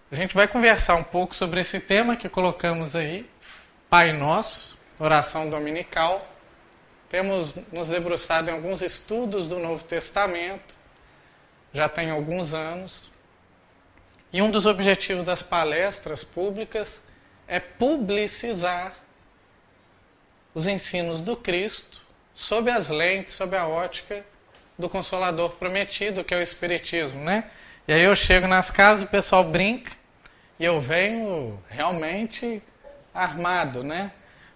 A gente vai conversar um pouco sobre esse tema que colocamos aí, Pai Nosso, oração dominical. Temos nos debruçado em alguns estudos do Novo Testamento, já tem alguns anos. E um dos objetivos das palestras públicas é publicizar os ensinos do Cristo sob as lentes, sob a ótica do Consolador Prometido, que é o Espiritismo, né? E aí eu chego nas casas, o pessoal brinca, e eu venho realmente armado, né?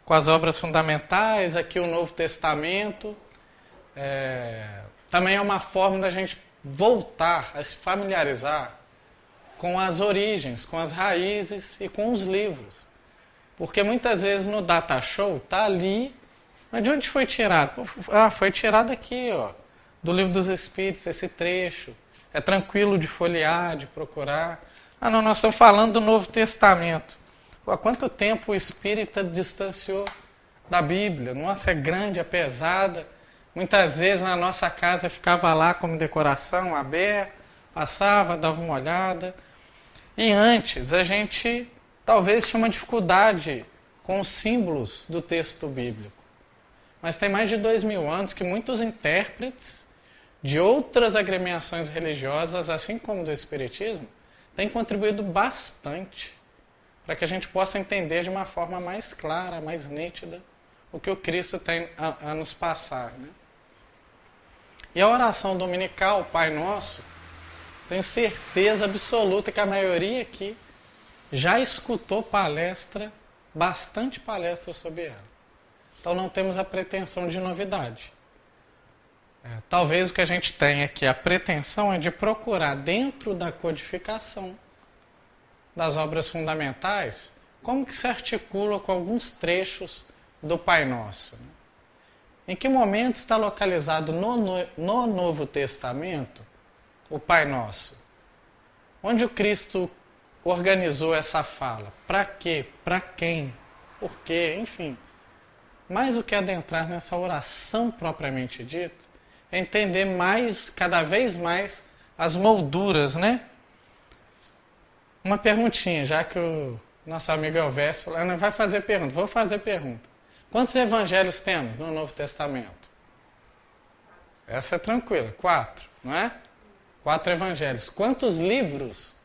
Com as obras fundamentais, aqui o Novo Testamento. Também é uma forma da gente voltar a se familiarizar com as origens, com as raízes e com os livros. Porque muitas vezes no data show está ali, mas de onde foi tirado? Foi tirado aqui, ó, do Livro dos Espíritos, esse trecho. É tranquilo de folhear, de procurar. Não, nós estamos falando do Novo Testamento. Há quanto tempo o espírita distanciou da Bíblia? Nossa, é grande, é pesada. Muitas vezes na nossa casa ficava lá como decoração, aberta, passava, dava uma olhada. E antes a gente talvez tinha uma dificuldade com os símbolos do texto bíblico. Mas tem mais de 2000 anos que muitos intérpretes de outras agremiações religiosas, assim como do Espiritismo, têm contribuído bastante para que a gente possa entender de uma forma mais clara, mais nítida, o que o Cristo tem a nos passar. Né? E a oração dominical, Pai Nosso, tenho certeza absoluta que a maioria aqui já escutou bastante palestra sobre ela. Então não temos a pretensão de novidade. Talvez o que a gente tenha aqui, a pretensão é de procurar dentro da codificação das obras fundamentais, como que se articula com alguns trechos do Pai Nosso. Né? Em que momento está localizado no Novo Testamento o Pai Nosso? Onde o Cristo organizou essa fala? Para quê? Para quem? Por quê? Enfim. Mais do que adentrar nessa oração propriamente dita, é entender mais, cada vez mais, as molduras, né? Uma perguntinha, já que o nosso amigo Elvésio falou, não vai fazer pergunta, vou fazer pergunta. Quantos evangelhos temos no Novo Testamento? Essa é tranquila, 4, não é? 4 evangelhos. Quantos livros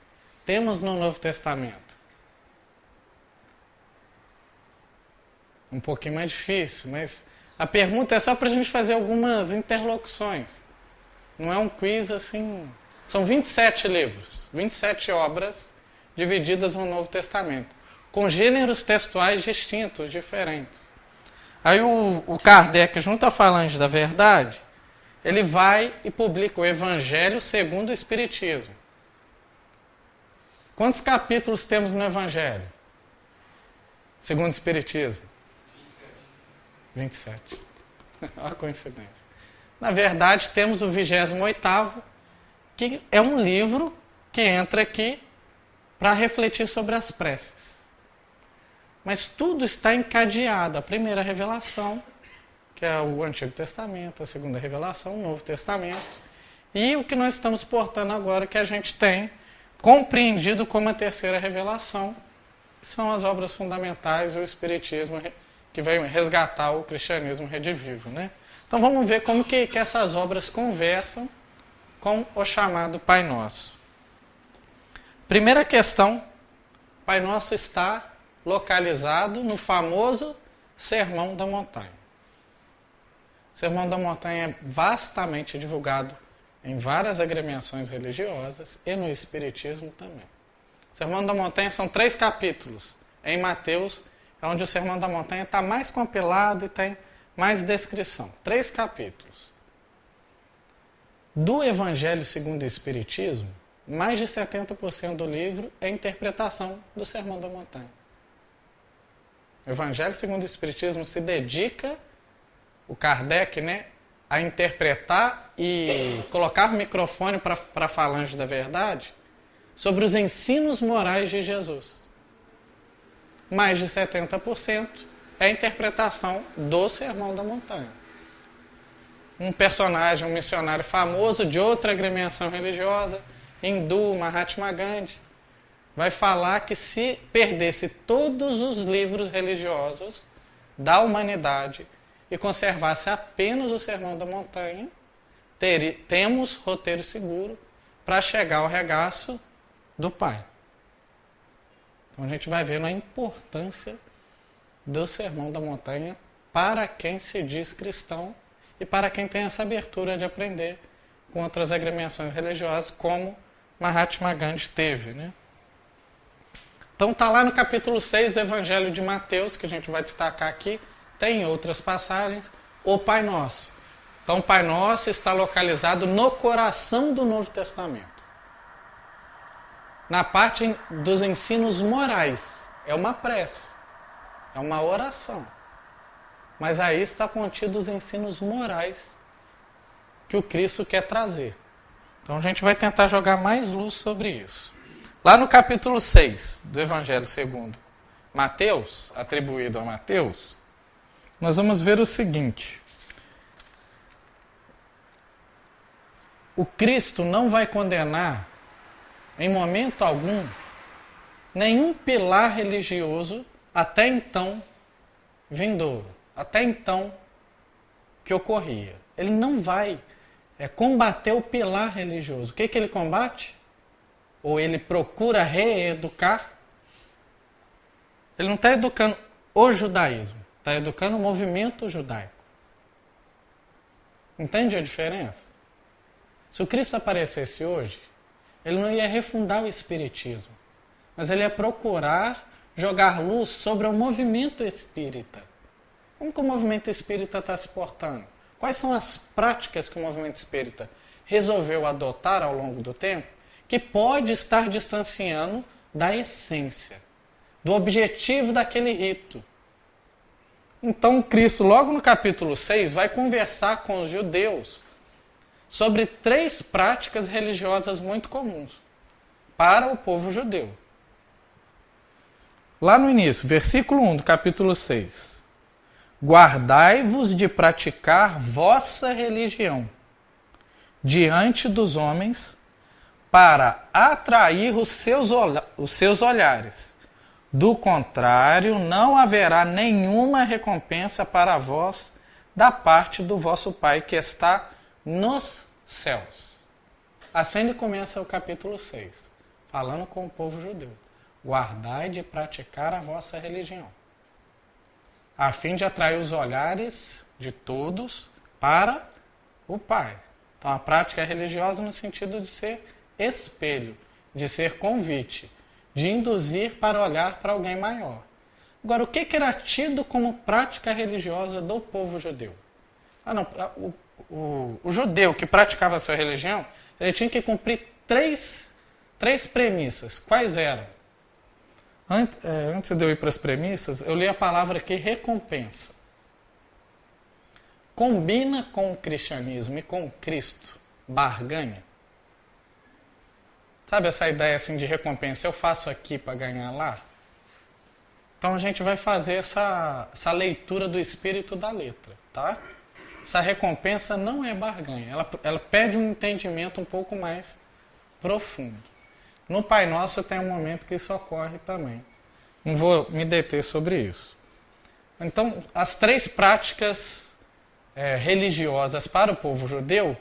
temos no Novo Testamento? Um pouquinho mais difícil, mas a pergunta é só para a gente fazer algumas interlocuções. Não é um quiz assim. São 27 livros, 27 obras divididas no Novo Testamento, com gêneros textuais distintos, diferentes. Aí o Kardec, junto à Falange da Verdade, ele vai e publica o Evangelho segundo o Espiritismo. Quantos capítulos temos no Evangelho? Segundo o Espiritismo? 27. Olha a coincidência. Na verdade, temos o 28º, que é um livro que entra aqui para refletir sobre as preces. Mas tudo está encadeado. A primeira revelação, que é o Antigo Testamento, a segunda revelação, o Novo Testamento, e o que nós estamos portando agora, que a gente tem compreendido como a terceira revelação, que são as obras fundamentais e o Espiritismo, que veio resgatar o cristianismo redivivo. Né? Então vamos ver como que essas obras conversam com o chamado Pai Nosso. Primeira questão, Pai Nosso está localizado no famoso Sermão da Montanha. O Sermão da Montanha é vastamente divulgado em várias agremiações religiosas e no Espiritismo também. O Sermão da Montanha são 3 capítulos. Em Mateus, é onde o Sermão da Montanha está mais compilado e tem mais descrição. 3 capítulos. Do Evangelho segundo o Espiritismo, mais de 70% do livro é interpretação do Sermão da Montanha. O Evangelho segundo o Espiritismo se dedica, o Kardec, né, a interpretar e colocar o microfone para a Falange da Verdade sobre os ensinos morais de Jesus. Mais de 70% é a interpretação do Sermão da Montanha. Um personagem, um missionário famoso de outra agremiação religiosa, hindu, Mahatma Gandhi, vai falar que se perdesse todos os livros religiosos da humanidade e conservasse apenas o Sermão da Montanha, temos roteiro seguro para chegar ao regaço do Pai. Então a gente vai vendo a importância do Sermão da Montanha para quem se diz cristão e para quem tem essa abertura de aprender com outras agremiações religiosas, como Mahatma Gandhi teve, né? Então está lá no capítulo 6 do Evangelho de Mateus, que a gente vai destacar aqui, tem outras passagens, o Pai Nosso. Então o Pai Nosso está localizado no coração do Novo Testamento. Na parte dos ensinos morais, é uma prece, é uma oração. Mas aí está contido os ensinos morais que o Cristo quer trazer. Então a gente vai tentar jogar mais luz sobre isso. Lá no capítulo 6 do Evangelho segundo Mateus, atribuído a Mateus, nós vamos ver o seguinte. O Cristo não vai condenar, em momento algum, nenhum pilar religioso até então vindouro, até então que ocorria. Ele não vai combater o pilar religioso. O que ele combate? Ou ele procura reeducar? Ele não está educando o judaísmo, está educando o movimento judaico. Entende a diferença? Se o Cristo aparecesse hoje, ele não ia refundar o espiritismo, mas ele ia procurar jogar luz sobre o movimento espírita. Como que o movimento espírita está se portando? Quais são as práticas que o movimento espírita resolveu adotar ao longo do tempo que pode estar distanciando da essência, do objetivo daquele rito? Então Cristo, logo no capítulo 6, vai conversar com os judeus sobre 3 práticas religiosas muito comuns para o povo judeu. Lá no início, versículo 1 do capítulo 6. Guardai-vos de praticar vossa religião diante dos homens para atrair os seus olhares. Do contrário, não haverá nenhuma recompensa para vós da parte do vosso Pai que está nos céus. Assim ele começa o capítulo 6, falando com o povo judeu. Guardai de praticar a vossa religião, a fim de atrair os olhares de todos para o Pai. Então a prática é religiosa no sentido de ser espelho, de ser convite, de induzir para olhar para alguém maior. Agora, o que era tido como prática religiosa do povo judeu? O judeu que praticava a sua religião, ele tinha que cumprir três premissas. Quais eram? Antes de eu ir para as premissas, eu li a palavra aqui, recompensa. Combina com o cristianismo e com o Cristo, barganha. Sabe essa ideia assim de recompensa? Eu faço aqui para ganhar lá? Então a gente vai fazer essa leitura do espírito da letra, tá? Essa recompensa não é barganha, ela pede um entendimento um pouco mais profundo. No Pai Nosso tem um momento que isso ocorre também. Não vou me deter sobre isso. Então, as 3 práticas religiosas para o povo judeu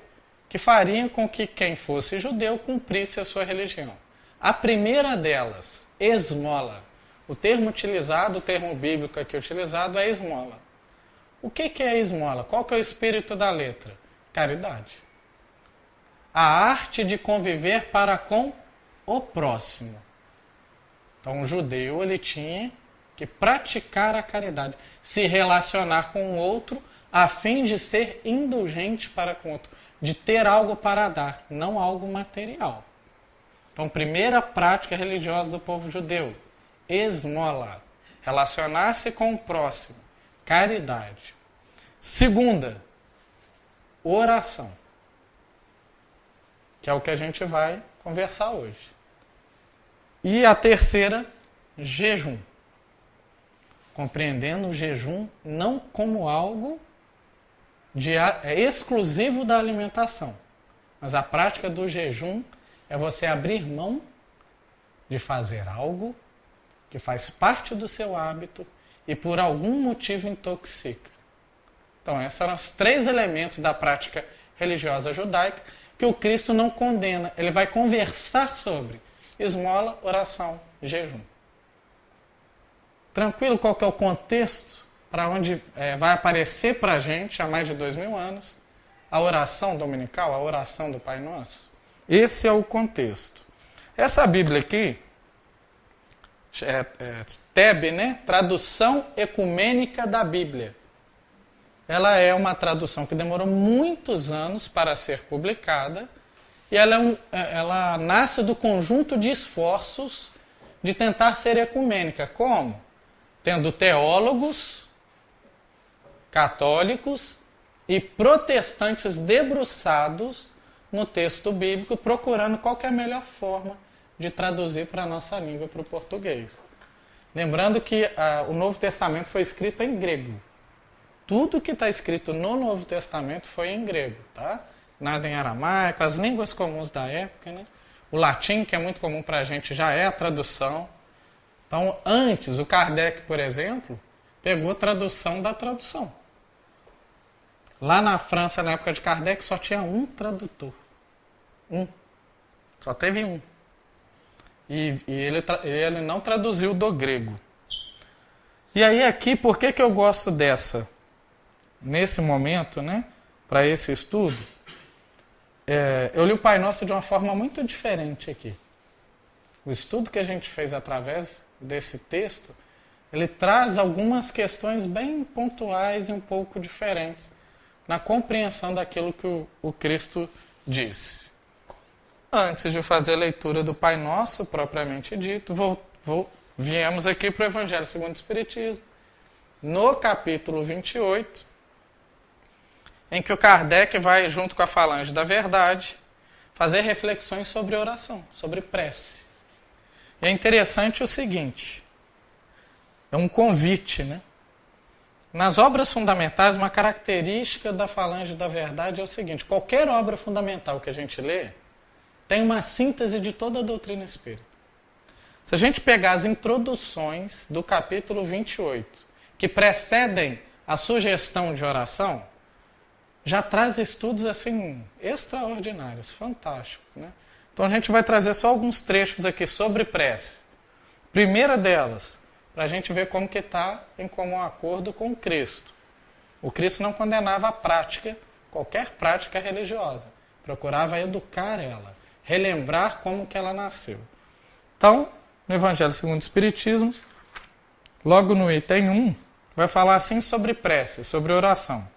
que fariam com que quem fosse judeu cumprisse a sua religião. A primeira delas, esmola. O termo utilizado, o termo bíblico aqui utilizado é esmola. O que é esmola? Qual que é o espírito da letra? Caridade. A arte de conviver para com o próximo. Então o judeu ele tinha que praticar a caridade, se relacionar com o outro a fim de ser indulgente para com o outro, de ter algo para dar, não algo material. Então, primeira prática religiosa do povo judeu, esmola, relacionar-se com o próximo, caridade. Segunda, oração, que é o que a gente vai conversar hoje. E a terceira, jejum. Compreendendo o jejum não como algo exclusivo da alimentação, mas a prática do jejum é você abrir mão de fazer algo que faz parte do seu hábito e por algum motivo intoxica. Então, esses são os 3 elementos da prática religiosa judaica que o Cristo não condena. Ele vai conversar sobre esmola, oração, jejum. Tranquilo qual que é o contexto para onde vai aparecer para a gente há mais de 2000 anos a oração dominical, a oração do Pai Nosso? Esse é o contexto. Essa Bíblia aqui, TEB, né? Tradução Ecumênica da Bíblia. Ela é uma tradução que demorou muitos anos para ser publicada e ela nasce do conjunto de esforços de tentar ser ecumênica. Como? Tendo teólogos, católicos e protestantes debruçados no texto bíblico, procurando qual que é a melhor forma de traduzir para a nossa língua, para o português. Lembrando que o Novo Testamento foi escrito em grego. Tudo que está escrito no Novo Testamento foi em grego, tá? Nada em aramaico, as línguas comuns da época, né? O latim, que é muito comum para a gente, já é a tradução. Então, antes, o Kardec, por exemplo, pegou a tradução da tradução. Lá na França, na época de Kardec, só tinha um tradutor. Só teve um. E ele não traduziu do grego. E aí aqui, por que eu gosto dessa? Nesse momento, né, para esse estudo, eu li o Pai Nosso de uma forma muito diferente aqui. O estudo que a gente fez através desse texto, ele traz algumas questões bem pontuais e um pouco diferentes na compreensão daquilo que o Cristo disse. Antes de fazer a leitura do Pai Nosso, propriamente dito, viemos aqui para o Evangelho segundo o Espiritismo, no capítulo 28, em que o Kardec vai, junto com a Falange da Verdade, fazer reflexões sobre oração, sobre prece. E é interessante o seguinte, é um convite, né? Nas obras fundamentais, uma característica da Falange da Verdade é o seguinte, qualquer obra fundamental que a gente lê, tem uma síntese de toda a doutrina espírita. Se a gente pegar as introduções do capítulo 28, que precedem a sugestão de oração, já traz estudos assim extraordinários, fantásticos, né? Então a gente vai trazer só alguns trechos aqui sobre prece. Primeira delas, para a gente ver como que está em comum acordo com o Cristo. O Cristo não condenava a prática, qualquer prática religiosa. Procurava educar ela, relembrar como que ela nasceu. Então, no Evangelho segundo o Espiritismo, logo no item 1, vai falar assim sobre prece, sobre oração.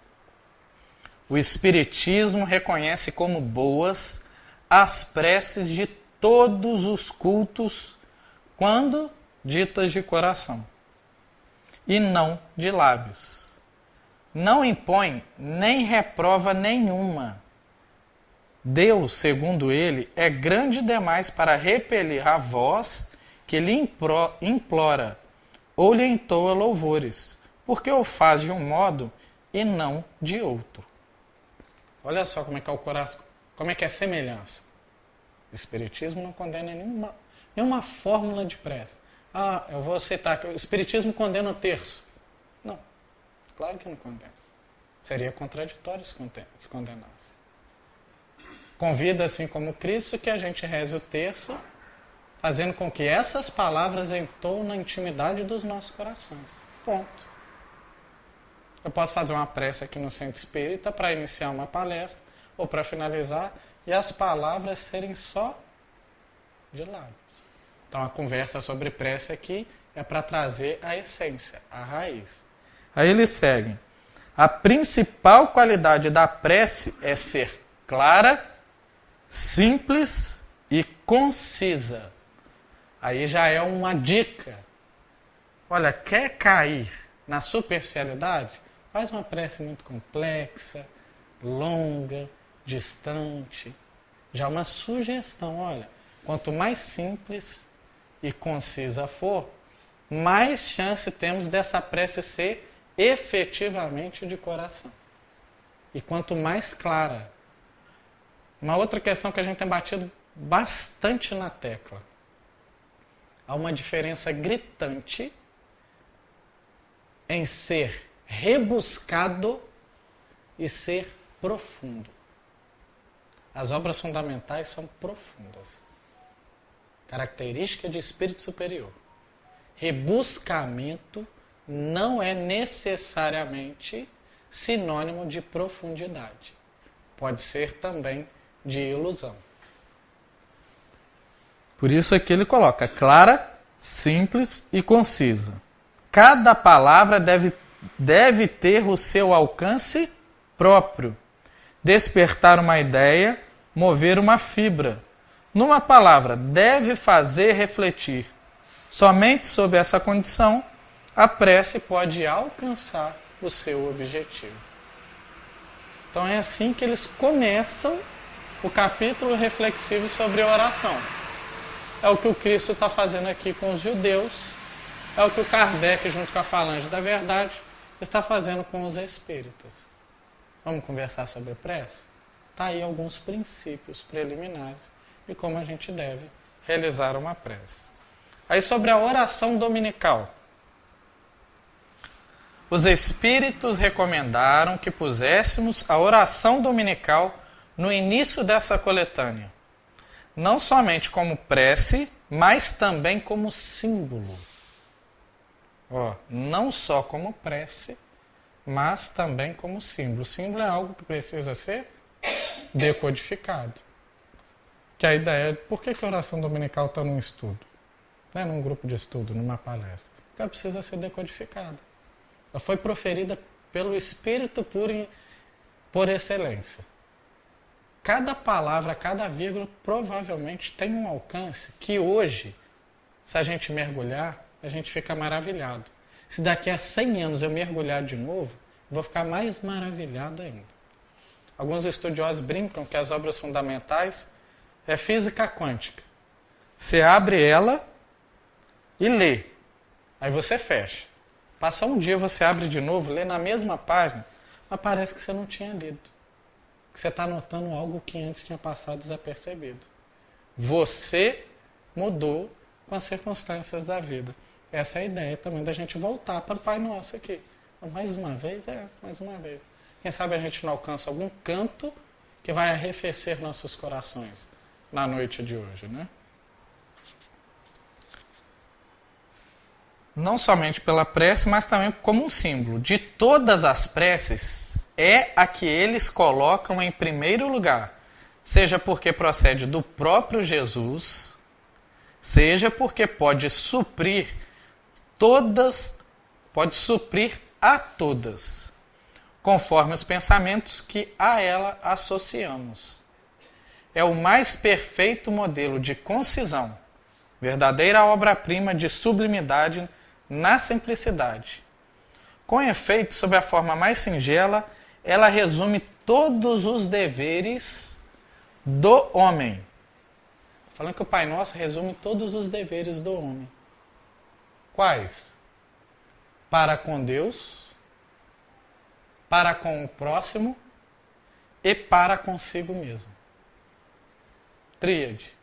O Espiritismo reconhece como boas as preces de todos os cultos, quando ditas de coração, e não de lábios. Não impõe nem reprova nenhuma. Deus, segundo ele, é grande demais para repelir a voz que lhe implora ou lhe entoa louvores, porque o faz de um modo e não de outro. Olha só como é que é o coração, como é que é a semelhança. O Espiritismo não condena nenhuma fórmula de prece. Eu vou citar que o Espiritismo condena o terço. Não, claro que não condena. Seria contraditório se condenasse. Convida, assim como Cristo, que a gente reze o terço, fazendo com que essas palavras entoem na intimidade dos nossos corações. Ponto. Eu posso fazer uma prece aqui no Centro Espírita para iniciar uma palestra ou para finalizar e as palavras serem só de lábios. Então a conversa sobre prece aqui é para trazer a essência, a raiz. Aí eles seguem. A principal qualidade da prece é ser clara, simples e concisa. Aí já é uma dica. Olha, quer cair na superficialidade? Faz uma prece muito complexa, longa, distante. Já é uma sugestão, olha. Quanto mais simples e concisa for, mais chance temos dessa prece ser efetivamente de coração. E quanto mais clara. Uma outra questão que a gente tem batido bastante na tecla. há uma diferença gritante em ser rebuscado e ser profundo. As obras fundamentais são profundas. Característica de espírito superior. Rebuscamento não é necessariamente sinônimo de profundidade. Pode ser também de ilusão. Por isso aqui ele coloca clara, simples e concisa. Cada palavra deve ter o seu alcance próprio. Despertar uma ideia, mover uma fibra. Numa palavra, deve fazer refletir. Somente sob essa condição, a prece pode alcançar o seu objetivo. Então é assim que eles começam o capítulo reflexivo sobre a oração. É o que o Cristo está fazendo aqui com os judeus, é o que o Kardec, junto com a Falange da Verdade, está fazendo com os espíritas. Vamos conversar sobre a prece? Está aí alguns princípios preliminares de como a gente deve realizar uma prece. Aí sobre a oração dominical. Os espíritos recomendaram que puséssemos a oração dominical no início dessa coletânea. Não somente como prece, mas também como símbolo. Não só como prece, mas também como símbolo. O símbolo é algo que precisa ser decodificado. Que a ideia é, por que a oração dominical está num estudo? Não é num grupo de estudo, numa palestra. Porque ela precisa ser decodificada. Ela foi proferida pelo Espírito por excelência. Cada palavra, cada vírgula, provavelmente tem um alcance que hoje, se a gente mergulhar, a gente fica maravilhado. Se daqui a 100 anos eu mergulhar de novo, eu vou ficar mais maravilhado ainda. Alguns estudiosos brincam que as obras fundamentais é física quântica. Você abre ela e lê. Aí você fecha. Passa um dia, você abre de novo, lê na mesma página, mas parece que você não tinha lido. Que você está notando algo que antes tinha passado desapercebido. Você mudou com as circunstâncias da vida. Essa é a ideia também da gente voltar para o Pai Nosso aqui. Mais uma vez, mais uma vez. Quem sabe a gente não alcança algum canto que vai arrefecer nossos corações na noite de hoje, né? Não somente pela prece, mas também como um símbolo. De todas as preces, é a que eles colocam em primeiro lugar. Seja porque procede do próprio Jesus, seja porque pode suprir a todas, conforme os pensamentos que a ela associamos. É o mais perfeito modelo de concisão, verdadeira obra-prima de sublimidade na simplicidade. Com efeito, sob a forma mais singela, ela resume todos os deveres do homem. Falando que o Pai Nosso resume todos os deveres do homem. Quais? Para com Deus, para com o próximo e para consigo mesmo. Tríade.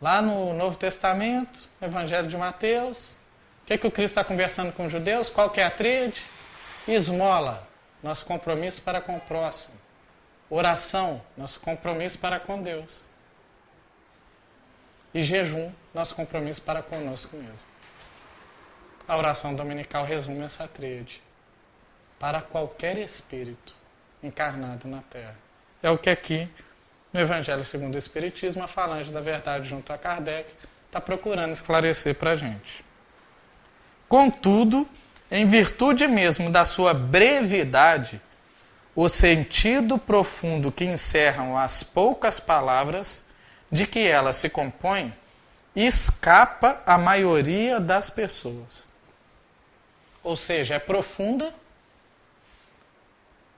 Lá no Novo Testamento, no Evangelho de Mateus, o que o Cristo está conversando com os judeus? Qual que é a tríade? Esmola, nosso compromisso para com o próximo. Oração, nosso compromisso para com Deus. E jejum, nosso compromisso para conosco mesmo. A oração dominical resume essa tríade. Para qualquer espírito encarnado na Terra. É o que aqui, no Evangelho segundo o Espiritismo, a Falange da Verdade junto a Kardec está procurando esclarecer para a gente. Contudo, em virtude mesmo da sua brevidade, o sentido profundo que encerram as poucas palavras de que ela se compõe escapa à maioria das pessoas. Ou seja, é profunda.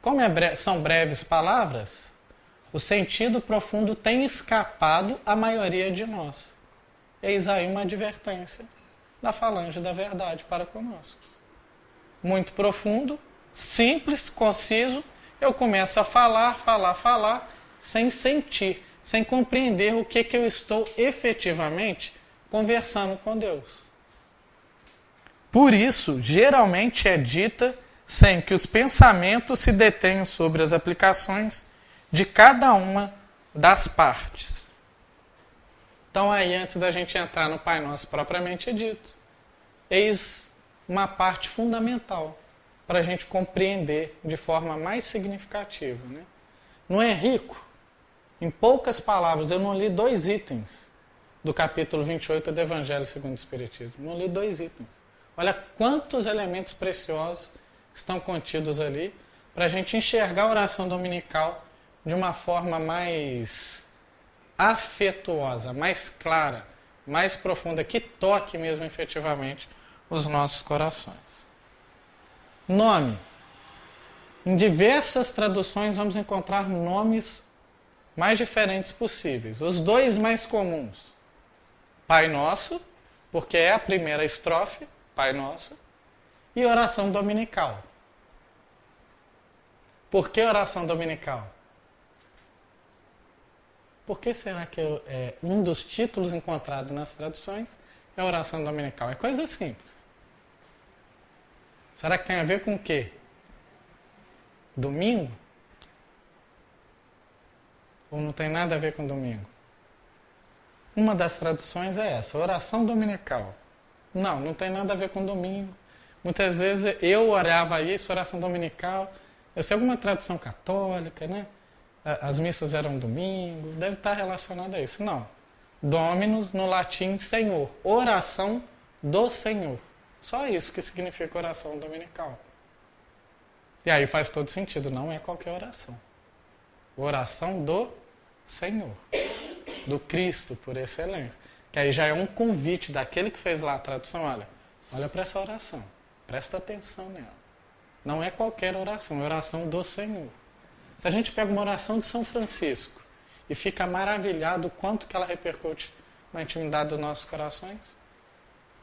Como são breves palavras, o sentido profundo tem escapado à maioria de nós. Eis aí uma advertência da Falange da Verdade para conosco. Muito profundo, simples, conciso, eu começo a falar, sem sentir, sem compreender o que eu estou efetivamente conversando com Deus. Por isso, geralmente é dita sem que os pensamentos se detenham sobre as aplicações de cada uma das partes. Então aí, antes da gente entrar no Pai Nosso propriamente dito, eis uma parte fundamental para a gente compreender de forma mais significativa. Né? Não é rico? Em poucas palavras, eu não li 2 itens do capítulo 28 do Evangelho segundo o Espiritismo. Não li 2 itens. Olha quantos elementos preciosos estão contidos ali para a gente enxergar a oração dominical de uma forma mais afetuosa, mais clara, mais profunda, que toque mesmo efetivamente os nossos corações. Nome. Em diversas traduções vamos encontrar nomes mais diferentes possíveis. Os 2 mais comuns. Pai Nosso, porque é a primeira estrofe, Pai Nosso, e oração dominical. Por que oração dominical? Por que será que um dos títulos encontrados nas traduções é oração dominical? É coisa simples. Será que tem a ver com o quê? Domingo? Ou não tem nada a ver com domingo? Uma das traduções é essa, oração dominical. Não tem nada a ver com domingo. Muitas vezes eu orava isso, oração dominical. Eu sei alguma tradução católica, né? As missas eram domingo, deve estar relacionado a isso. Não. Dominus, no latim, Senhor. Oração do Senhor. Só isso que significa oração dominical. E aí faz todo sentido, não é qualquer oração. Oração do Senhor. Do Cristo, por excelência. Que aí já é um convite daquele que fez lá a tradução. Olha para essa oração. Presta atenção nela. Não é qualquer oração, é oração do Senhor. Se a gente pega uma oração de São Francisco e fica maravilhado o quanto que ela repercute na intimidade dos nossos corações,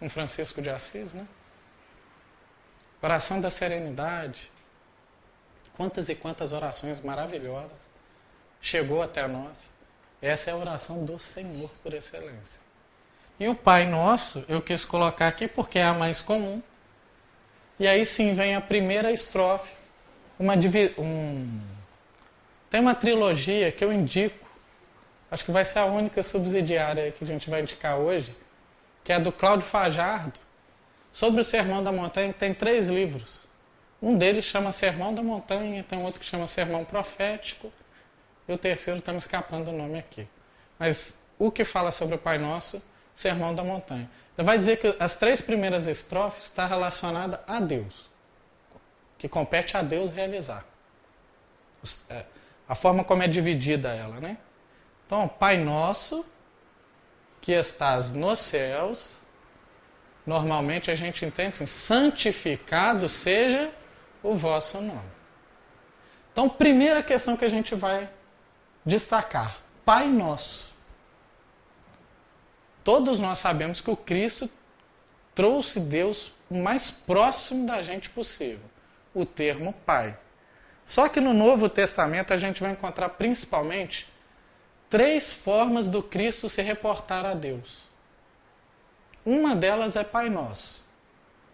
um Francisco de Assis, né? Oração da serenidade. Quantas e quantas orações maravilhosas chegou até nós. Essa é a oração do Senhor por excelência. E o Pai Nosso, eu quis colocar aqui porque é a mais comum. E aí sim vem a primeira estrofe. Tem uma trilogia que eu indico, acho que vai ser a única subsidiária que a gente vai indicar hoje, que é do Cláudio Fajardo, sobre o Sermão da Montanha. Tem 3 livros. Um deles chama Sermão da Montanha, tem outro que chama Sermão Profético, e o terceiro está me escapando o nome aqui. Mas o que fala sobre o Pai Nosso, Sermão da Montanha. Ele vai dizer que as 3 primeiras estrofes estão relacionadas a Deus, que compete a Deus realizar. A forma como é dividida ela, né? Então, Pai Nosso, que estás nos céus, normalmente a gente entende assim, santificado seja o vosso nome. Então, primeira questão que a gente vai destacar, Pai Nosso. Todos nós sabemos que o Cristo trouxe Deus o mais próximo da gente possível, o termo Pai. Só que no Novo Testamento a gente vai encontrar principalmente 3 formas do Cristo se reportar a Deus. Uma delas é Pai Nosso.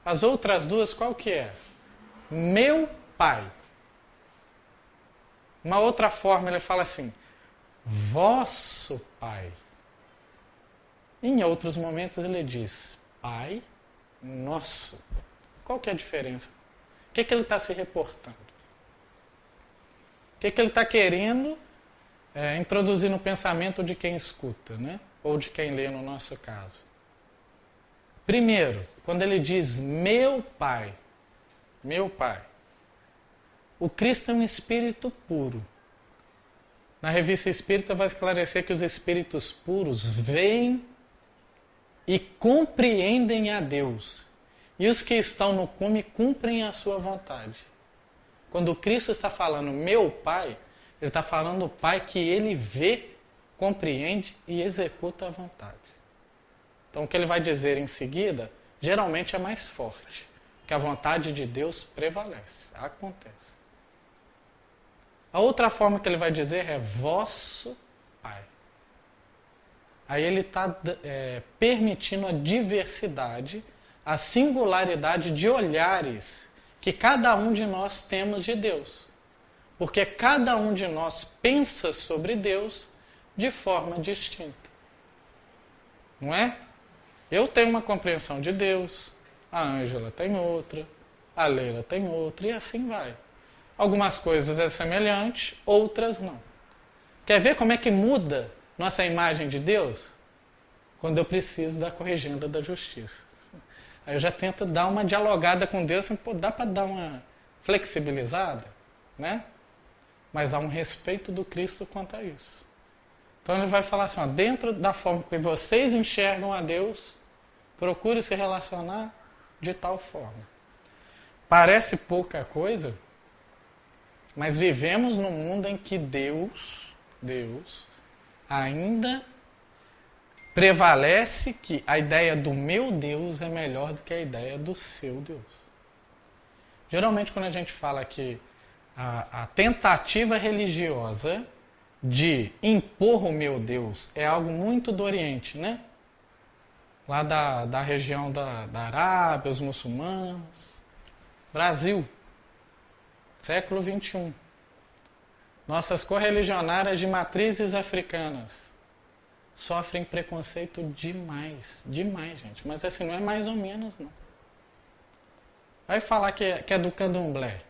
As outras 2, qual que é? Meu Pai. Uma outra forma ele fala assim, vosso Pai. Em outros momentos ele diz, Pai Nosso. Qual que é a diferença? O que ele está se reportando? O que ele está querendo introduzir no pensamento de quem escuta, né? Ou de quem lê no nosso caso? Primeiro, quando ele diz meu Pai, o Cristo é um espírito puro. Na Revista Espírita vai esclarecer que os espíritos puros veem e compreendem a Deus. E os que estão no cume cumprem a sua vontade. Quando o Cristo está falando meu Pai, ele está falando o Pai que ele vê, compreende e executa a vontade. Então o que ele vai dizer em seguida, geralmente é mais forte, que a vontade de Deus prevalece, acontece. A outra forma que ele vai dizer é vosso Pai. Aí ele está permitindo a diversidade, a singularidade de olhares que cada um de nós temos de Deus. Porque cada um de nós pensa sobre Deus de forma distinta. Não é? Eu tenho uma compreensão de Deus, a Ângela tem outra, a Leila tem outra, e assim vai. Algumas coisas é semelhante, outras não. Quer ver como é que muda nossa imagem de Deus? Quando eu preciso da corrigenda da justiça. Aí eu já tento dar uma dialogada com Deus, assim, pô, dá para dar uma flexibilizada, né? Mas há um respeito do Cristo quanto a isso. Então ele vai falar assim, ó, dentro da forma que vocês enxergam a Deus, procure se relacionar de tal forma. Parece pouca coisa, mas vivemos num mundo em que Deus ainda prevalece que a ideia do meu Deus é melhor do que a ideia do seu Deus. Geralmente quando a gente fala que a tentativa religiosa de impor o meu Deus é algo muito do Oriente, né? Lá da região da Arábia, os muçulmanos. Brasil, século XXI. Nossas correligionárias de matrizes africanas sofrem preconceito demais, gente. Mas assim, não é mais ou menos, não. Vai falar que é do candomblé.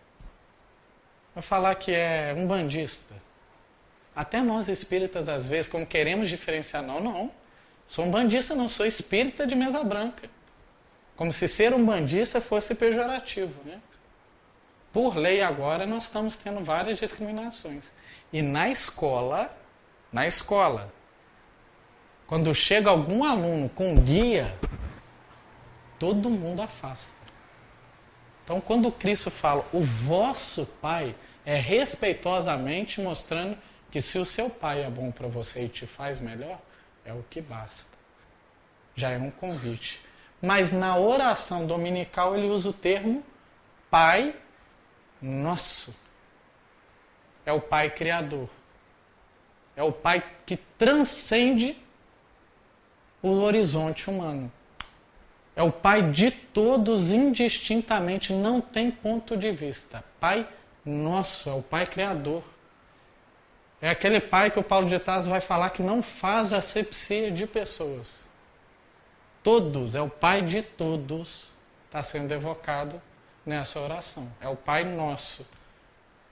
Vai falar que é umbandista. Até nós espíritas, às vezes, como queremos diferenciar, não. Sou umbandista, não sou espírita de mesa branca. Como se ser umbandista fosse pejorativo, né? Por lei agora, nós estamos tendo várias discriminações. E na escola, quando chega algum aluno com guia, todo mundo afasta. Então, quando Cristo fala, o vosso Pai, é respeitosamente mostrando que se o seu Pai é bom para você e te faz melhor, é o que basta. Já é um convite. Mas na oração dominical ele usa o termo Pai Nosso. É o Pai Criador. É o Pai que transcende o horizonte humano. É o Pai de todos indistintamente, não tem ponto de vista. Pai Nosso, é o Pai Criador. É aquele Pai que o Paulo de Tarso vai falar que não faz asepsia de pessoas. Todos, é o Pai de todos, está sendo evocado nessa oração. É o Pai Nosso.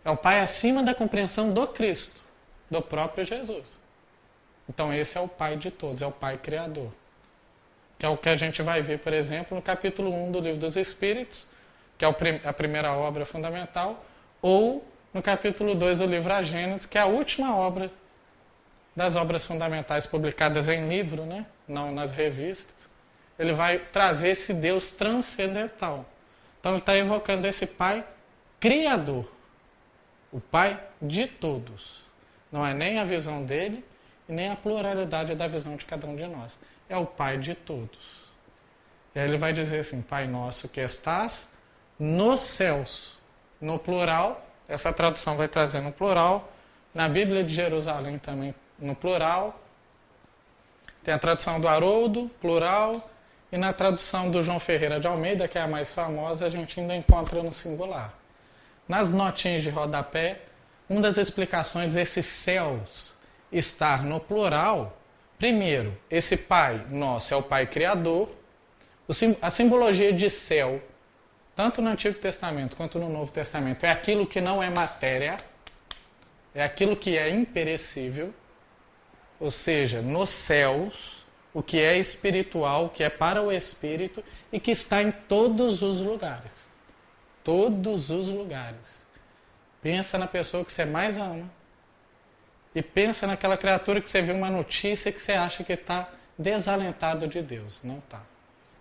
É o Pai acima da compreensão do Cristo, do próprio Jesus. Então esse é o Pai de todos, é o Pai Criador. Que é o que a gente vai ver, por exemplo, no capítulo 1 do Livro dos Espíritos, que é a primeira obra fundamental, ou no capítulo 2 do livro A Gênese, que é a última obra das obras fundamentais publicadas em livro, né? Não nas revistas. Ele vai trazer esse Deus transcendental. Então ele está evocando esse Pai Criador, o Pai de todos. Não é nem a visão dele e nem a pluralidade da visão de cada um de nós. É o Pai de todos. E aí ele vai dizer assim, Pai nosso que estás nos céus. No plural, essa tradução vai trazer no plural. Na Bíblia de Jerusalém também no plural. Tem a tradução do Haroldo, plural. E na tradução do João Ferreira de Almeida, que é a mais famosa, a gente ainda encontra no singular. Nas notinhas de rodapé, uma das explicações desses céus estar no plural, primeiro, esse Pai Nosso é o Pai Criador. A simbologia de céu, tanto no Antigo Testamento quanto no Novo Testamento, é aquilo que não é matéria, é aquilo que é imperecível, ou seja, nos céus, o que é espiritual, o que é para o espírito e que está em todos os lugares. Todos os lugares. Pensa na pessoa que você mais ama e pensa naquela criatura que você viu uma notícia que você acha que está desalentado de Deus. Não está.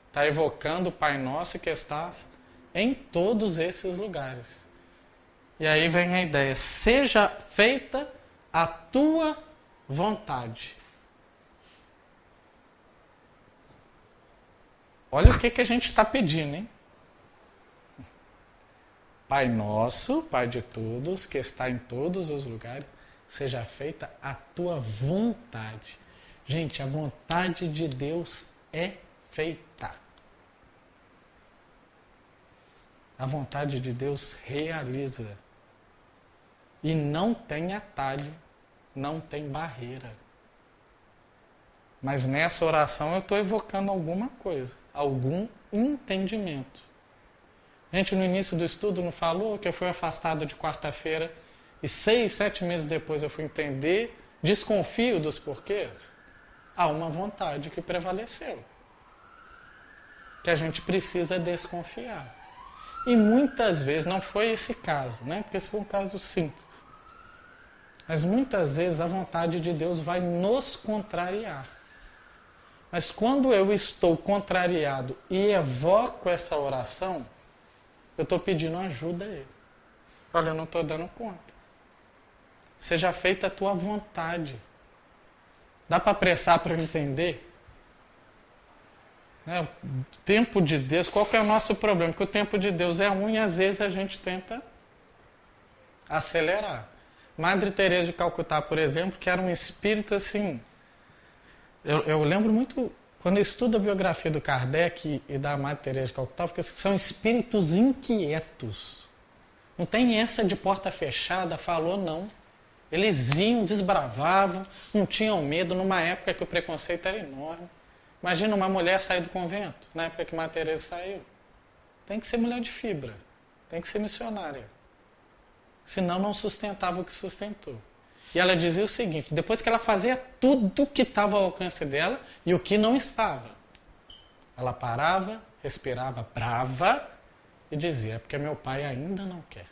Está evocando o Pai Nosso que estás em todos esses lugares. E aí vem a ideia, seja feita a tua vontade. Olha o que a gente está pedindo, hein? Pai nosso, Pai de todos, que está em todos os lugares, seja feita a tua vontade. Gente, a vontade de Deus é feita. A vontade de Deus realiza. E não tem atalho, não tem barreira. Mas nessa oração eu estou evocando alguma coisa, algum entendimento. Gente, no início do estudo não falou que eu fui afastado de quarta-feira e 6, 7 meses depois eu fui entender, desconfio dos porquês? Há uma vontade que prevaleceu. Que a gente precisa desconfiar. E muitas vezes, não foi esse caso, né? Porque esse foi um caso simples. Mas muitas vezes a vontade de Deus vai nos contrariar. Mas quando eu estou contrariado e evoco essa oração, eu estou pedindo ajuda a Ele. Olha, eu não estou dando conta. Seja feita a tua vontade. Dá para apressar para eu entender? O tempo de Deus, qual que é o nosso problema? Porque o tempo de Deus é um e às vezes a gente tenta acelerar. Madre Teresa de Calcutá, por exemplo, que era um espírito assim. Eu lembro muito, quando eu estudo a biografia do Kardec e da Madre Teresa de Calcutá, porque são espíritos inquietos. Não tem essa de porta fechada, falou não. Eles iam, desbravavam, não tinham medo, numa época que o preconceito era enorme. Imagina uma mulher sair do convento, na época que Madre Teresa saiu. Tem que ser mulher de fibra, tem que ser missionária. Senão não sustentava o que sustentou. E ela dizia o seguinte, depois que ela fazia tudo que estava ao alcance dela e o que não estava, ela parava, respirava brava e dizia, é porque meu pai ainda não quer.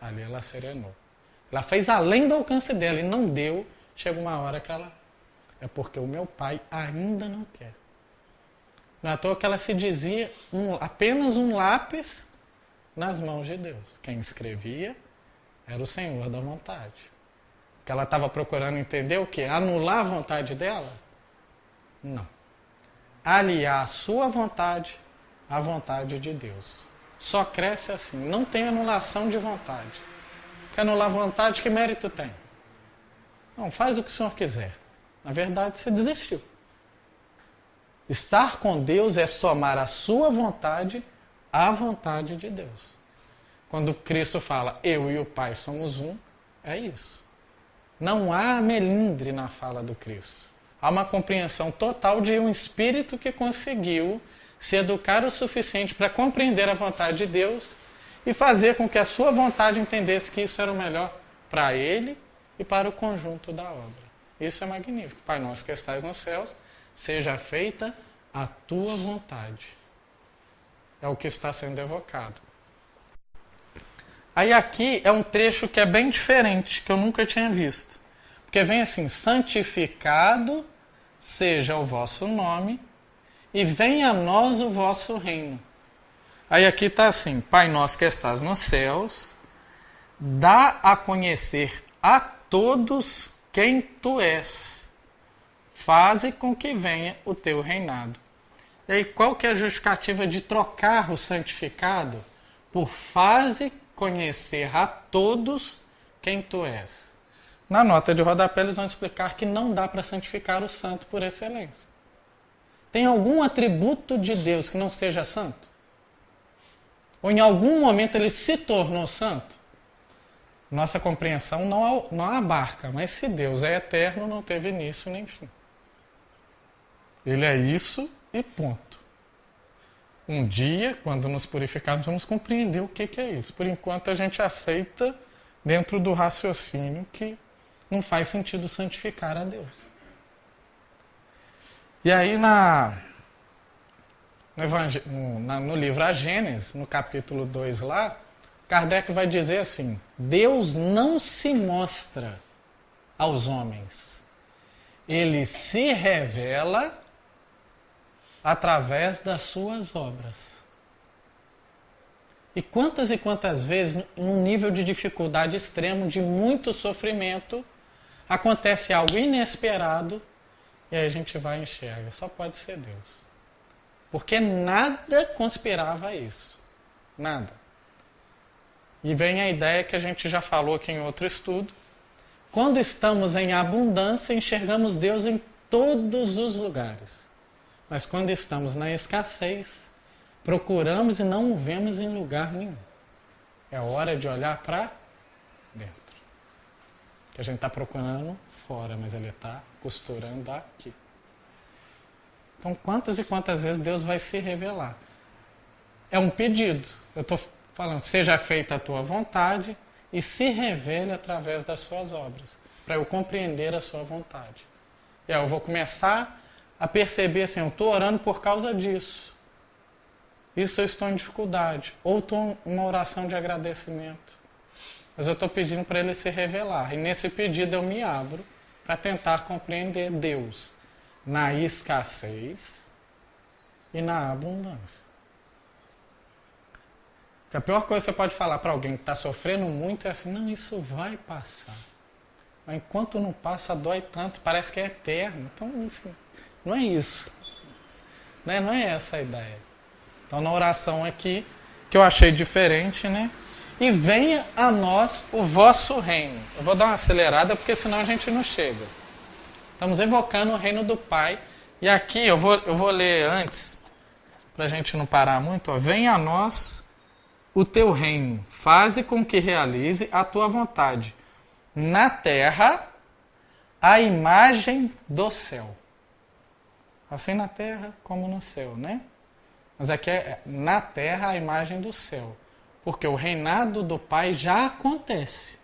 Ali ela serenou. Ela fez além do alcance dela e não deu, chega uma hora que ela... É porque o meu pai ainda não quer. Não é à toa que ela se dizia apenas um lápis nas mãos de Deus. Quem escrevia era o Senhor da vontade. Porque ela estava procurando entender o quê? Anular a vontade dela? Não. Aliar a sua vontade à vontade de Deus. Só cresce assim. Não tem anulação de vontade. Quer anular a vontade, que mérito tem? Não, faz o que o Senhor quiser. Na verdade, você desistiu. Estar com Deus é somar a sua vontade à vontade de Deus. Quando Cristo fala, eu e o Pai somos um, é isso. Não há melindre na fala do Cristo. Há uma compreensão total de um espírito que conseguiu se educar o suficiente para compreender a vontade de Deus e fazer com que a sua vontade entendesse que isso era o melhor para ele e para o conjunto da obra. Isso é magnífico. Pai nosso que estais nos céus, seja feita a tua vontade. É o que está sendo evocado. Aí aqui é um trecho que é bem diferente, que eu nunca tinha visto. Porque vem assim, santificado seja o vosso nome e venha a nós o vosso reino. Aí aqui está assim, Pai nosso que estás nos céus, dá a conhecer a todos quem tu és. Faze com que venha o teu reinado. E aí qual que é a justificativa de trocar o santificado por faze conhecer a todos quem tu és? Na nota de rodapé eles vão explicar que não dá para santificar o santo por excelência. Tem algum atributo de Deus que não seja santo? Ou em algum momento ele se tornou santo? Nossa compreensão não abarca, mas se Deus é eterno, não teve início nem fim. Ele é isso e ponto. Um dia, quando nos purificarmos, vamos compreender o que é isso. Por enquanto, a gente aceita dentro do raciocínio que não faz sentido santificar a Deus. E aí, no livro A Gênesis, no capítulo 2 lá, Kardec vai dizer assim, Deus não se mostra aos homens. Ele se revela através das suas obras. E quantas vezes, num nível de dificuldade extremo, de muito sofrimento, acontece algo inesperado e aí a gente vai e enxerga. Só pode ser Deus. Porque nada conspirava a isso. Nada. E vem a ideia que a gente já falou aqui em outro estudo. Quando estamos em abundância, enxergamos Deus em todos os lugares. Mas quando estamos na escassez, procuramos e não o vemos em lugar nenhum. É hora de olhar para dentro. Que a gente está procurando fora, mas Ele está costurando aqui. Então, quantas e quantas vezes Deus vai se revelar? É um pedido. Eu estou falando, seja feita a tua vontade e se revele através das suas obras, para eu compreender a sua vontade. E aí eu vou começar a perceber assim, eu estou orando por causa disso. Isso eu estou em dificuldade. Ou estou em uma oração de agradecimento. Mas eu estou pedindo para Ele se revelar. E nesse pedido eu me abro para tentar compreender Deus na escassez e na abundância. Porque a pior coisa que você pode falar para alguém que está sofrendo muito é assim, não, isso vai passar. Mas enquanto não passa, dói tanto, parece que é eterno. Então, assim, não é isso. Né? Não é essa a ideia. Então, na oração aqui, que eu achei diferente, né? E venha a nós o vosso reino. Eu vou dar uma acelerada, porque senão a gente não chega. Estamos evocando o reino do Pai. E aqui, eu vou ler antes, para a gente não parar muito. Ó, venha a nós o teu reino. Faze com que realize a tua vontade. Na terra, a imagem do céu. Assim na terra como no céu, né? Mas aqui é na terra a imagem do céu. Porque o reinado do Pai já acontece.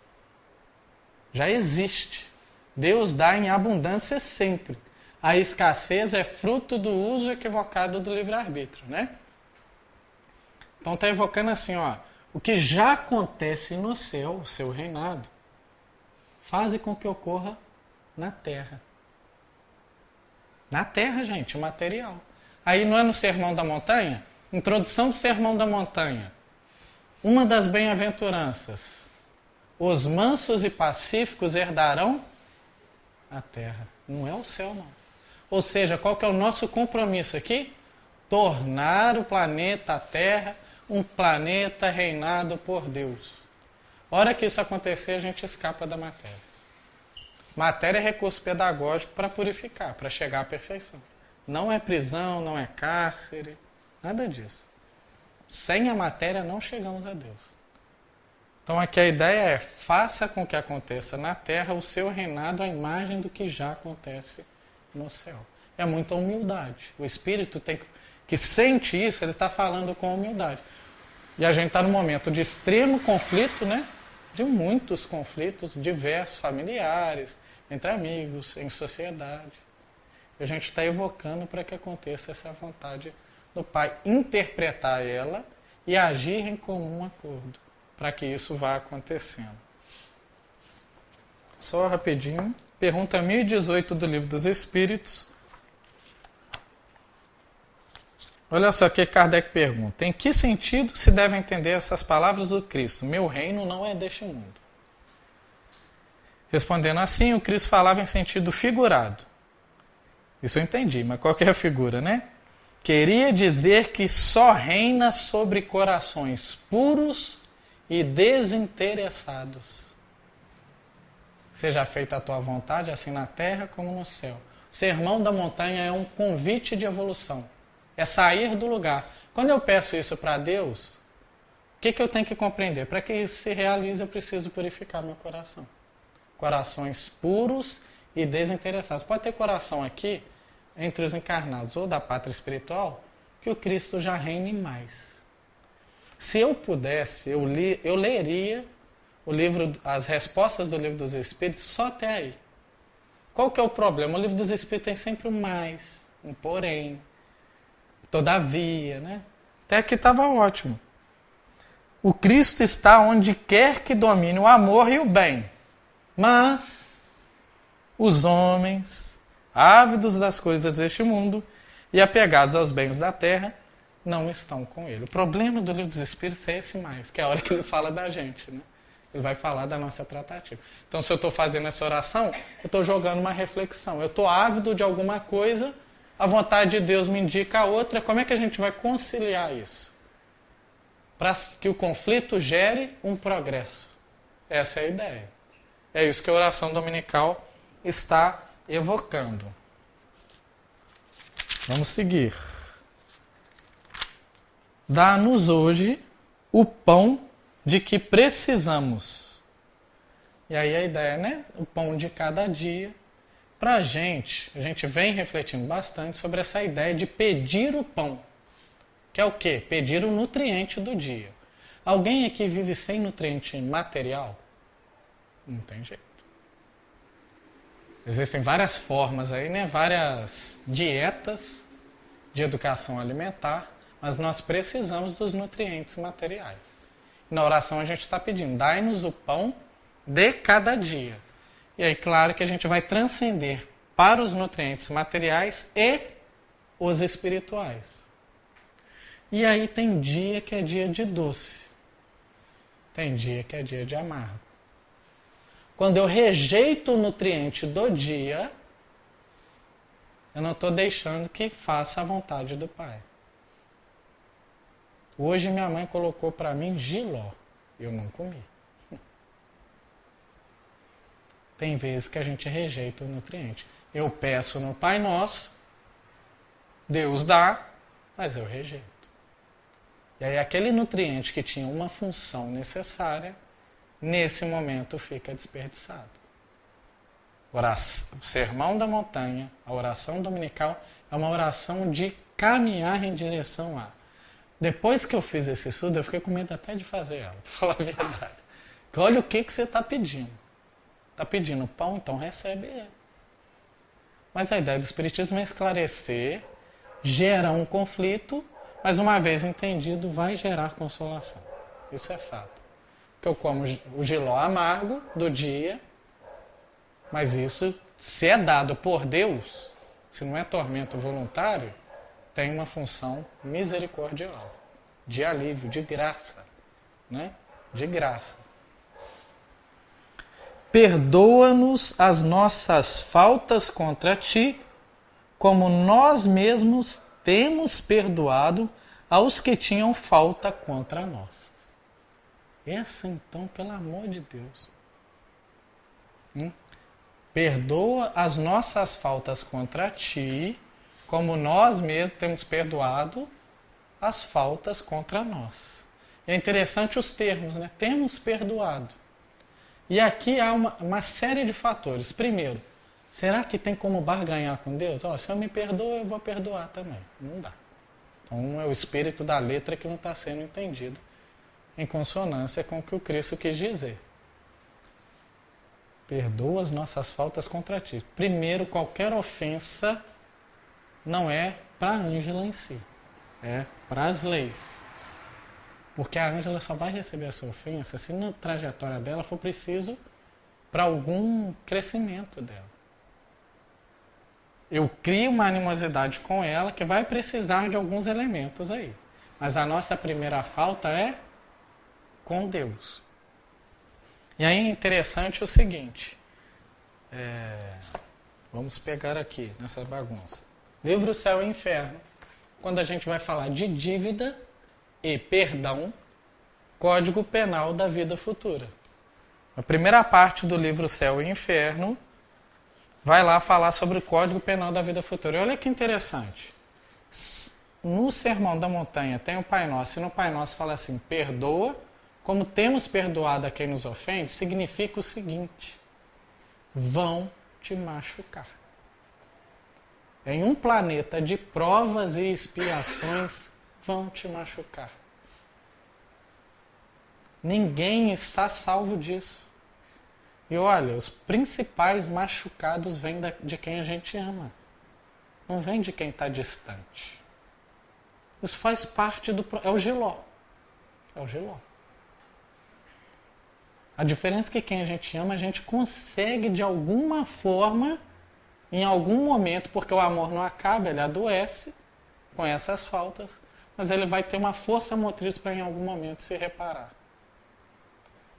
Já existe. Deus dá em abundância sempre. A escassez é fruto do uso equivocado do livre-arbítrio, né? Então está evocando assim, ó, o que já acontece no céu, o seu reinado, faze com que ocorra na terra. Na terra, gente, material. Aí não é no Sermão da Montanha? Introdução do Sermão da Montanha. Uma das bem-aventuranças. Os mansos e pacíficos herdarão a terra. Não é o céu, não. Ou seja, qual que é o nosso compromisso aqui? Tornar o planeta Terra um planeta reinado por Deus. A hora que isso acontecer, a gente escapa da matéria. Matéria é recurso pedagógico para purificar, para chegar à perfeição. Não é prisão, não é cárcere, nada disso. Sem a matéria não chegamos a Deus. Então aqui a ideia é, faça com que aconteça na terra o seu reinado à imagem do que já acontece no céu. É muita humildade. O Espírito que sente isso, ele está falando com humildade. E a gente está num momento de extremo conflito, né? De muitos conflitos diversos, familiares, entre amigos, em sociedade. E a gente está evocando para que aconteça essa vontade do Pai, interpretar ela e agir em comum acordo, para que isso vá acontecendo. Só rapidinho, pergunta 1018 do Livro dos Espíritos. Olha só o que Kardec pergunta. Em que sentido se deve entender essas palavras do Cristo? Meu reino não é deste mundo. Respondendo assim, o Cristo falava em sentido figurado. Isso eu entendi, mas qual que é a figura, né? Queria dizer que só reina sobre corações puros e desinteressados. Seja feita a tua vontade, assim na terra como no céu. O Sermão da Montanha é um convite de evolução. É sair do lugar. Quando eu peço isso para Deus, o que eu tenho que compreender? Para que isso se realize, eu preciso purificar meu coração. Corações puros e desinteressados. Pode ter coração aqui, entre os encarnados ou da pátria espiritual, que o Cristo já reine mais. Se eu pudesse, eu leria o livro, as respostas do Livro dos Espíritos só até aí. Qual que é o problema? O Livro dos Espíritos tem sempre um mais, um porém, todavia, né? Até aqui estava ótimo. O Cristo está onde quer que domine o amor e o bem. Mas os homens, ávidos das coisas deste mundo e apegados aos bens da terra, não estão com ele. O problema do Livro dos Espíritos é esse mais, que é a hora que ele fala da gente, né? Ele vai falar da nossa tratativa. Então, se eu estou fazendo essa oração, eu estou jogando uma reflexão. Eu estou ávido de alguma coisa, a vontade de Deus me indica a outra. Como é que a gente vai conciliar isso? Para que o conflito gere um progresso. Essa é a ideia. É isso que a oração dominical está evocando. Vamos seguir. Dá-nos hoje o pão de que precisamos. E aí a ideia, né? O pão de cada dia. Para a gente vem refletindo bastante sobre essa ideia de pedir o pão. Que é o quê? Pedir o nutriente do dia. Alguém aqui vive sem nutriente material? Não tem jeito. Existem várias formas aí, né? Várias dietas de educação alimentar, mas nós precisamos dos nutrientes materiais. Na oração a gente está pedindo, dai-nos o pão de cada dia. E aí, claro que a gente vai transcender para os nutrientes materiais e os espirituais. E aí tem dia que é dia de doce. Tem dia que é dia de amargo. Quando eu rejeito o nutriente do dia, eu não estou deixando que faça a vontade do Pai. Hoje minha mãe colocou para mim jiló. Eu não comi. Tem vezes que a gente rejeita o nutriente. Eu peço no Pai Nosso, Deus dá, mas eu rejeito. E aí aquele nutriente que tinha uma função necessária, nesse momento fica desperdiçado. O Sermão da Montanha, a oração dominical, é uma oração de caminhar em direção a. Depois que eu fiz esse estudo, eu fiquei com medo até de fazer ela, para falar a verdade. Porque olha o que você está pedindo. Está pedindo pão, então recebe ele. Mas a ideia do Espiritismo é esclarecer, gera um conflito, mas uma vez entendido, vai gerar consolação. Isso é fato. Porque eu como o jiló amargo do dia, mas isso, se é dado por Deus, se não é tormento voluntário, tem uma função misericordiosa, de alívio, de graça, né? De graça. Perdoa-nos as nossas faltas contra ti, como nós mesmos temos perdoado aos que tinham falta contra nós. Essa então, pelo amor de Deus. Perdoa as nossas faltas contra ti, como nós mesmos temos perdoado as faltas contra nós. E é interessante os termos, né? Temos perdoado. E aqui há uma série de fatores. Primeiro, será que tem como barganhar com Deus? Se eu me perdoo, eu vou perdoar também. Não dá. Então é o espírito da letra que não está sendo entendido em consonância com o que o Cristo quis dizer. Perdoa as nossas faltas contra ti. Primeiro, qualquer ofensa não é para a Ângela em si, é para as leis. Porque a Ângela só vai receber essa ofensa se na trajetória dela for preciso para algum crescimento dela. Eu crio uma animosidade com ela que vai precisar de alguns elementos aí. Mas a nossa primeira falta é com Deus. E aí é interessante o seguinte. Vamos pegar aqui nessa bagunça. Livro Céu e Inferno. Quando a gente vai falar de dívida e perdão, Código Penal da Vida Futura. A primeira parte do livro Céu e Inferno vai lá falar sobre o Código Penal da Vida Futura. E olha que interessante. No Sermão da Montanha tem o Pai Nosso, e no Pai Nosso fala assim, perdoa, como temos perdoado a quem nos ofende, significa o seguinte, vão te machucar. Em um planeta de provas e expiações, vão te machucar. Ninguém está salvo disso. E olha, os principais machucados vêm de quem a gente ama. Não vem de quem está distante. Isso faz parte do... É o giló. É o giló. A diferença é que quem a gente ama, a gente consegue de alguma forma, em algum momento, porque o amor não acaba, ele adoece com essas faltas, mas ele vai ter uma força motriz para em algum momento se reparar.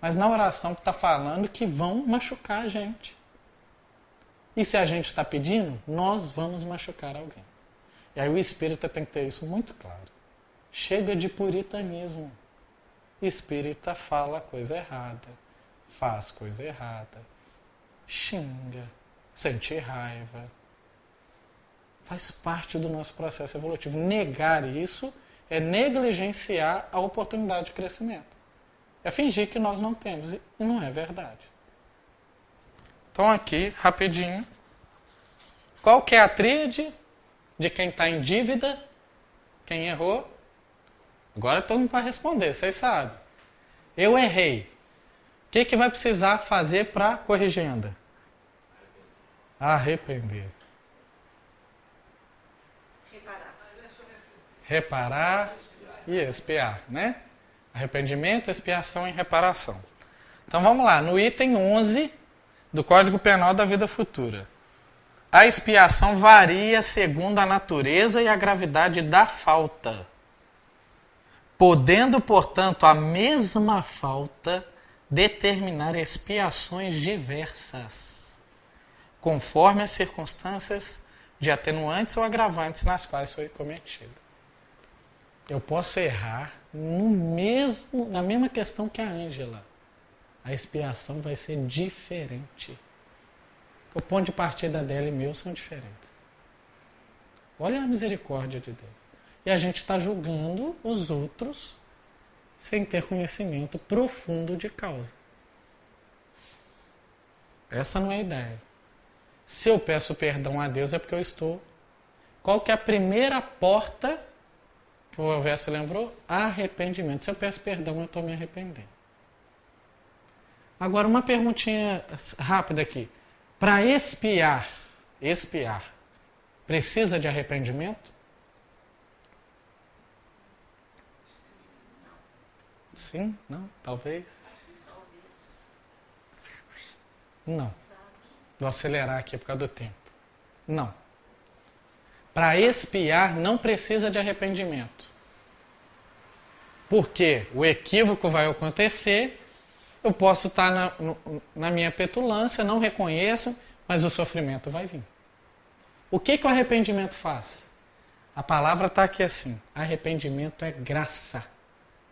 Mas na oração está falando que vão machucar a gente. E se a gente está pedindo, nós vamos machucar alguém. E aí o espírita tem que ter isso muito claro. Chega de puritanismo. Espírita fala coisa errada, faz coisa errada, xinga, sente raiva. Faz parte do nosso processo evolutivo. Negar isso é negligenciar a oportunidade de crescimento. É fingir que nós não temos. E não é verdade. Então aqui, rapidinho. Qual que é a tríade de quem está em dívida? Quem errou? Agora todo mundo vai responder, vocês sabem. Eu errei. O que vai precisar fazer para corrigir ainda? Arrepender. Reparar e expiar, né? Arrependimento, expiação e reparação. Então vamos lá, no item 11 do Código Penal da Vida Futura. A expiação varia segundo a natureza e a gravidade da falta, podendo, portanto, a mesma falta determinar expiações diversas, conforme as circunstâncias de atenuantes ou agravantes nas quais foi cometida. Eu posso errar na mesma questão que a Ângela. A expiação vai ser diferente. O ponto de partida dela e meu são diferentes. Olha a misericórdia de Deus. E a gente está julgando os outros sem ter conhecimento profundo de causa. Essa não é a ideia. Se eu peço perdão a Deus é porque eu estou... Qual que é a primeira porta que o verso lembrou? Arrependimento. Se eu peço perdão, eu estou me arrependendo. Agora, uma perguntinha rápida aqui. Para expiar, precisa de arrependimento? Sim? Não? Talvez? Não. Vou acelerar aqui por causa do tempo. Não. Para expiar não precisa de arrependimento. Porque o equívoco vai acontecer, eu posso estar na minha petulância, não reconheço, mas o sofrimento vai vir. O que o arrependimento faz? A palavra está aqui assim, arrependimento é graça,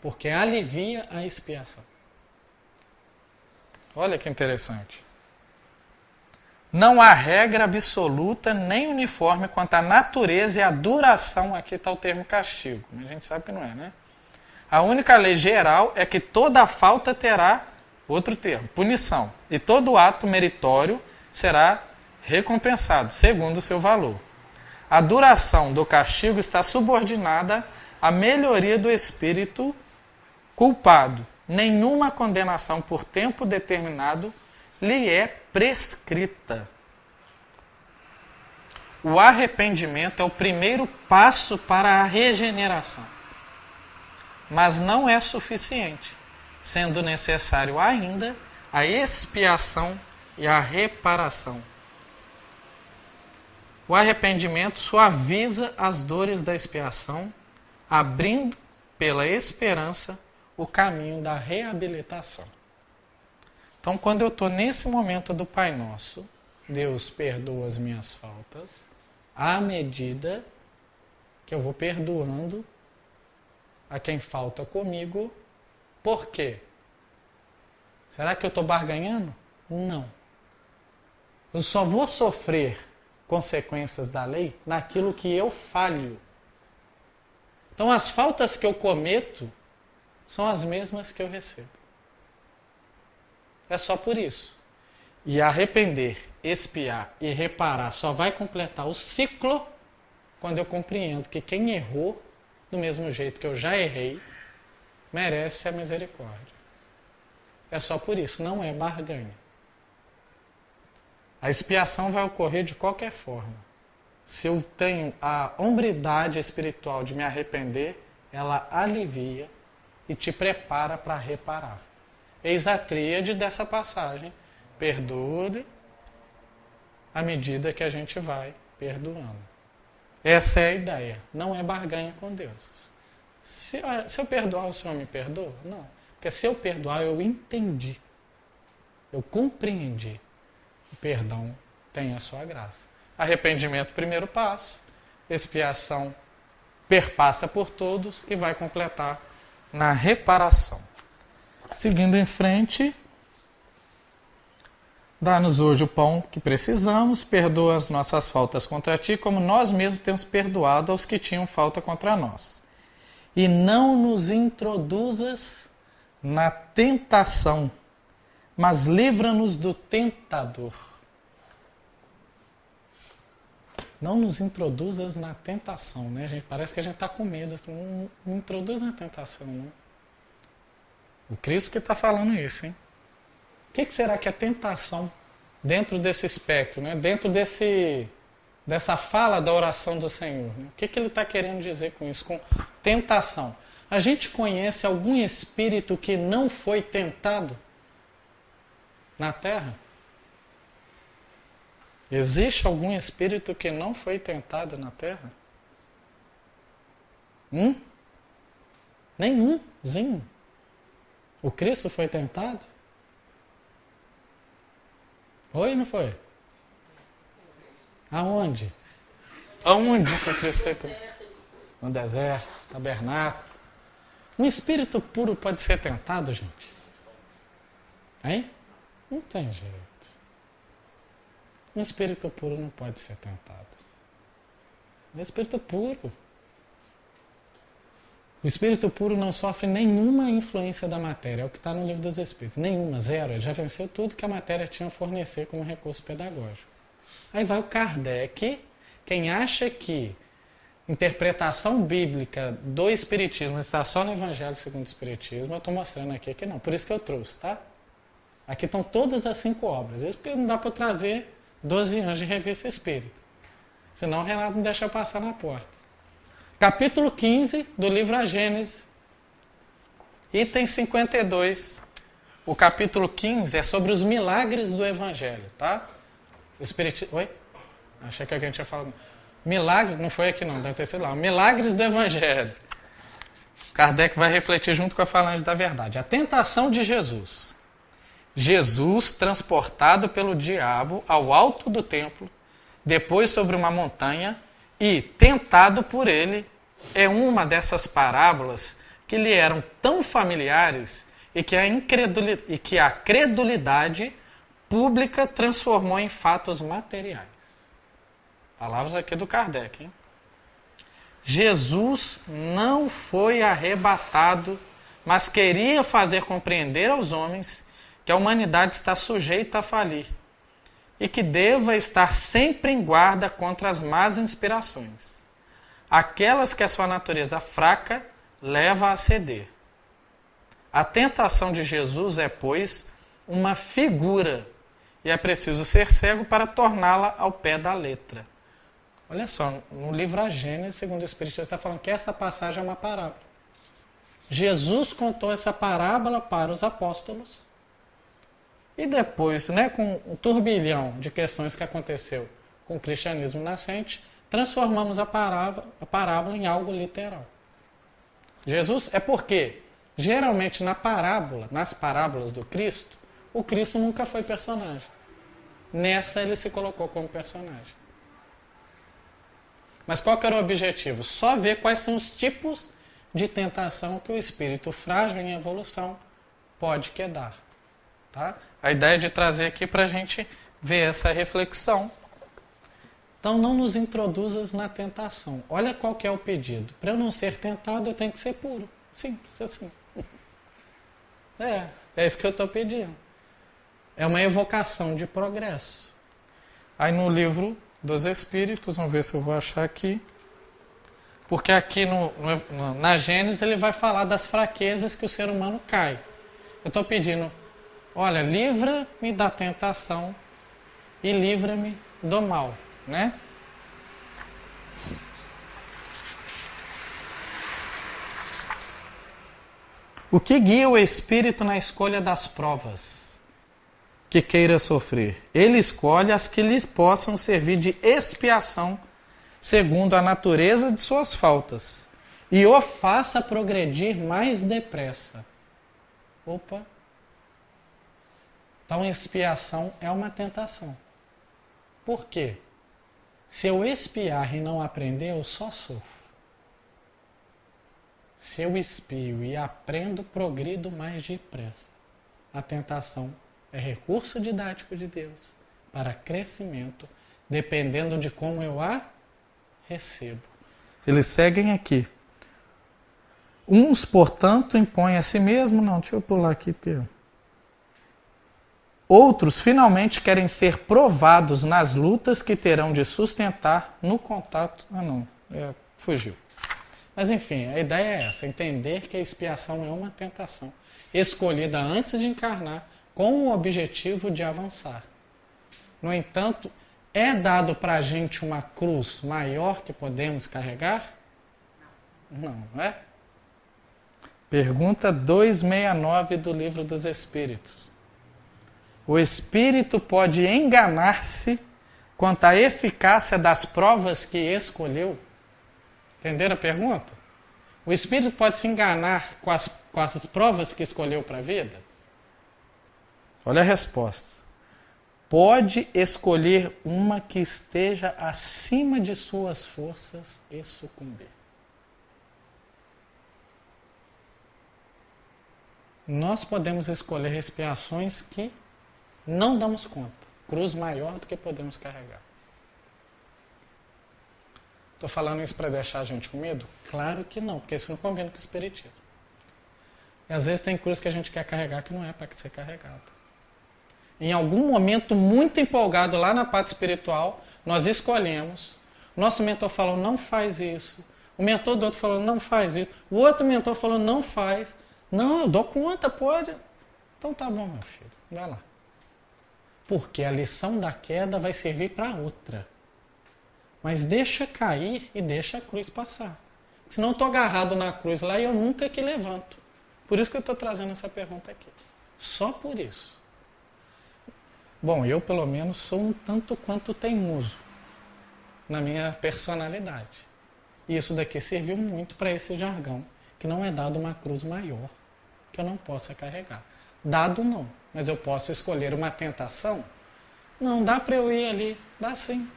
porque alivia a expiação. Olha que interessante. Não há regra absoluta nem uniforme quanto à natureza e à duração, aqui está o termo castigo, mas a gente sabe que não é, né? A única lei geral é que toda falta terá outro termo, punição, e todo ato meritório será recompensado, segundo o seu valor. A duração do castigo está subordinada à melhoria do espírito culpado. Nenhuma condenação por tempo determinado lhe é prescrita. O arrependimento é o primeiro passo para a regeneração, mas não é suficiente, sendo necessário ainda a expiação e a reparação. O arrependimento suaviza as dores da expiação, abrindo pela esperança o caminho da reabilitação. Então, quando eu estou nesse momento do Pai Nosso, Deus perdoa as minhas faltas, à medida que eu vou perdoando a quem falta comigo. Por quê? Será que eu estou barganhando? Não. Eu só vou sofrer consequências da lei naquilo que eu falho. Então, as faltas que eu cometo são as mesmas que eu recebo. É só por isso. E arrepender, expiar e reparar só vai completar o ciclo quando eu compreendo que quem errou, do mesmo jeito que eu já errei, merece a misericórdia. É só por isso, não é barganha. A expiação vai ocorrer de qualquer forma. Se eu tenho a hombridade espiritual de me arrepender, ela alivia e te prepara para reparar. Eis a tríade dessa passagem. Perdoe à medida que a gente vai perdoando. Essa é a ideia. Não é barganha com Deus. Se eu perdoar, o Senhor me perdoa? Não. Porque se eu perdoar, eu entendi. Eu compreendi. O perdão tem a sua graça. Arrependimento, primeiro passo. Expiação, perpassa por todos e vai completar na reparação. Seguindo em frente, Dá-nos hoje o pão que precisamos, perdoa as nossas faltas contra ti, como nós mesmos temos perdoado aos que tinham falta contra nós. E não nos introduzas na tentação, mas livra-nos do tentador. Não nos introduzas na tentação, né, gente? Parece que a gente está com medo. Assim, não introduz na tentação, não. O Cristo que está falando isso, hein? O que será que é tentação dentro desse espectro, né? Dentro dessa fala da oração do Senhor? Né? O que ele está querendo dizer com isso, com tentação? A gente conhece algum espírito que não foi tentado na Terra? Existe algum espírito que não foi tentado na Terra? Nenhumzinho. O Cristo foi tentado? Foi ou não foi? Aonde? Aonde que o Cristo foi tentado? No deserto, tabernáculo. Um espírito puro pode ser tentado, gente? Hein? Não tem jeito. Um espírito puro não pode ser tentado. Um espírito puro. O espírito puro não sofre nenhuma influência da matéria. É o que está no livro dos Espíritos. Nenhuma, zero. Ele já venceu tudo que a matéria tinha a fornecer como recurso pedagógico. Aí vai o Kardec, quem acha que interpretação bíblica do Espiritismo está só no Evangelho segundo o Espiritismo, eu estou mostrando aqui que não. Por isso que eu trouxe, tá? Aqui estão todas as 5 obras. Isso porque não dá para trazer 12 anos de revista espírita. Senão o Renato não deixa passar na porta. Capítulo 15 do livro A Gênese, item 52. O capítulo 15 é sobre os milagres do Evangelho, tá? O Espiritismo... Oi? Achei que alguém tinha falado. Milagres, não foi aqui não, deve ter sido lá. Milagres do Evangelho. Kardec vai refletir junto com a Falange da Verdade. A tentação de Jesus. Jesus, transportado pelo diabo ao alto do templo, depois sobre uma montanha, e tentado por ele, é uma dessas parábolas que lhe eram tão familiares e que a credulidade pública transformou em fatos materiais. Palavras aqui do Kardec, hein? Jesus não foi arrebatado, mas queria fazer compreender aos homens que a humanidade está sujeita a falir e que deva estar sempre em guarda contra as más inspirações, aquelas que a sua natureza fraca leva a ceder. A tentação de Jesus é, pois, uma figura, e é preciso ser cego para torná-la ao pé da letra. Olha só, no livro A Gênese, segundo o Espiritismo, está falando que essa passagem é uma parábola. Jesus contou essa parábola para os apóstolos, e depois, né, com o turbilhão de questões que aconteceu com o cristianismo nascente, transformamos a parábola em algo literal. Jesus é porque, geralmente nas parábolas do Cristo, o Cristo nunca foi personagem. Nessa ele se colocou como personagem. Mas qual que era o objetivo? Só ver quais são os tipos de tentação que o espírito frágil em evolução pode quedar. Tá? A ideia de trazer aqui para a gente ver essa reflexão. Então não nos introduzas na tentação. Olha qual que é o pedido. Para eu não ser tentado, eu tenho que ser puro. Simples assim. É isso que eu estou pedindo. É uma evocação de progresso. Aí no livro dos Espíritos, vamos ver se eu vou achar aqui. Porque aqui na Gênesis ele vai falar das fraquezas que o ser humano cai. Eu estou pedindo, olha, livra-me da tentação e livra-me do mal, né? O que guia o espírito na escolha das provas que queira sofrer? Ele escolhe as que lhes possam servir de expiação segundo a natureza de suas faltas e o faça progredir mais depressa. Opa! Então, expiação é uma tentação. Por quê? Se eu expiar e não aprender, eu só sofro. Se eu expio e aprendo, progrido mais depressa. A tentação É recurso didático de Deus para crescimento, dependendo de como eu a recebo. Eles seguem aqui. Uns, portanto, impõem a si mesmo. Não, deixa eu pular aqui, Pedro. Outros, finalmente, querem ser provados nas lutas que terão de sustentar no contato. Fugiu. Mas, enfim, a ideia é essa: entender que a expiação é uma tentação, escolhida antes de encarnar, com o objetivo de avançar. No entanto, é dado para a gente uma cruz maior que podemos carregar? Não, não é? Pergunta 269 do Livro dos Espíritos. O espírito pode enganar-se quanto à eficácia das provas que escolheu? Entenderam a pergunta? O espírito pode se enganar com as provas que escolheu para a vida? Olha a resposta. Pode escolher uma que esteja acima de suas forças e sucumbir. Nós podemos escolher expiações que não damos conta. Cruz maior do que podemos carregar. Estou falando isso para deixar a gente com medo? Claro que não, porque isso não combina com o espiritismo. E às vezes tem cruz que a gente quer carregar que não é para ser carregada. Em algum momento muito empolgado lá na parte espiritual, nós escolhemos. Nosso mentor falou, não faz isso. O mentor do outro falou, não faz isso. O outro mentor falou, não faz. Não, eu dou conta, pode. Então tá bom, meu filho, vai lá. Porque a lição da queda vai servir para outra. Mas deixa cair e deixa a cruz passar. Senão eu estou agarrado na cruz lá e eu nunca que levanto. Por isso que eu estou trazendo essa pergunta aqui. Só por isso. Bom, eu pelo menos sou um tanto quanto teimoso na minha personalidade. E isso daqui serviu muito para esse jargão, que não é dado uma cruz maior que eu não possa carregar. Dado não, mas eu posso escolher uma tentação? Não dá para eu ir ali. Dá sim.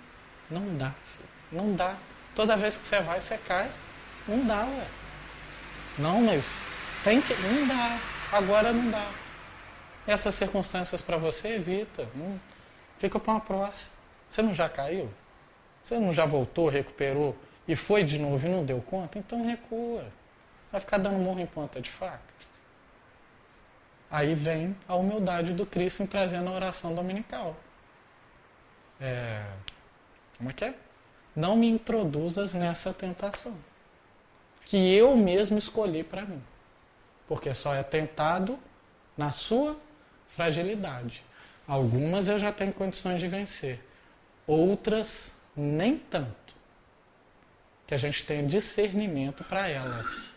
Não dá, filho. Não dá. Toda vez que você vai, você cai. Não dá, ué. Não, mas tem que... Não dá. Agora não dá. Essas circunstâncias para você, evita. Fica para uma próxima. Você não já caiu? Você não já voltou, recuperou e foi de novo e não deu conta? Então recua. Vai ficar dando murro em ponta de faca. Aí vem a humildade do Cristo em trazendo a oração dominical. Como é que é? Não me introduzas nessa tentação que eu mesmo escolhi para mim. Porque só é tentado na sua fragilidade. Algumas eu já tenho condições de vencer. Outras, nem tanto. Que a gente tenha discernimento para elas.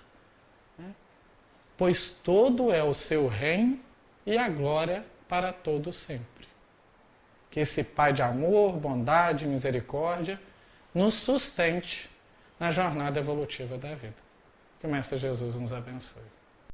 Pois todo é o seu reino e a glória para todo sempre. Que esse Pai de amor, bondade e misericórdia nos sustente na jornada evolutiva da vida. Que o Mestre Jesus nos abençoe.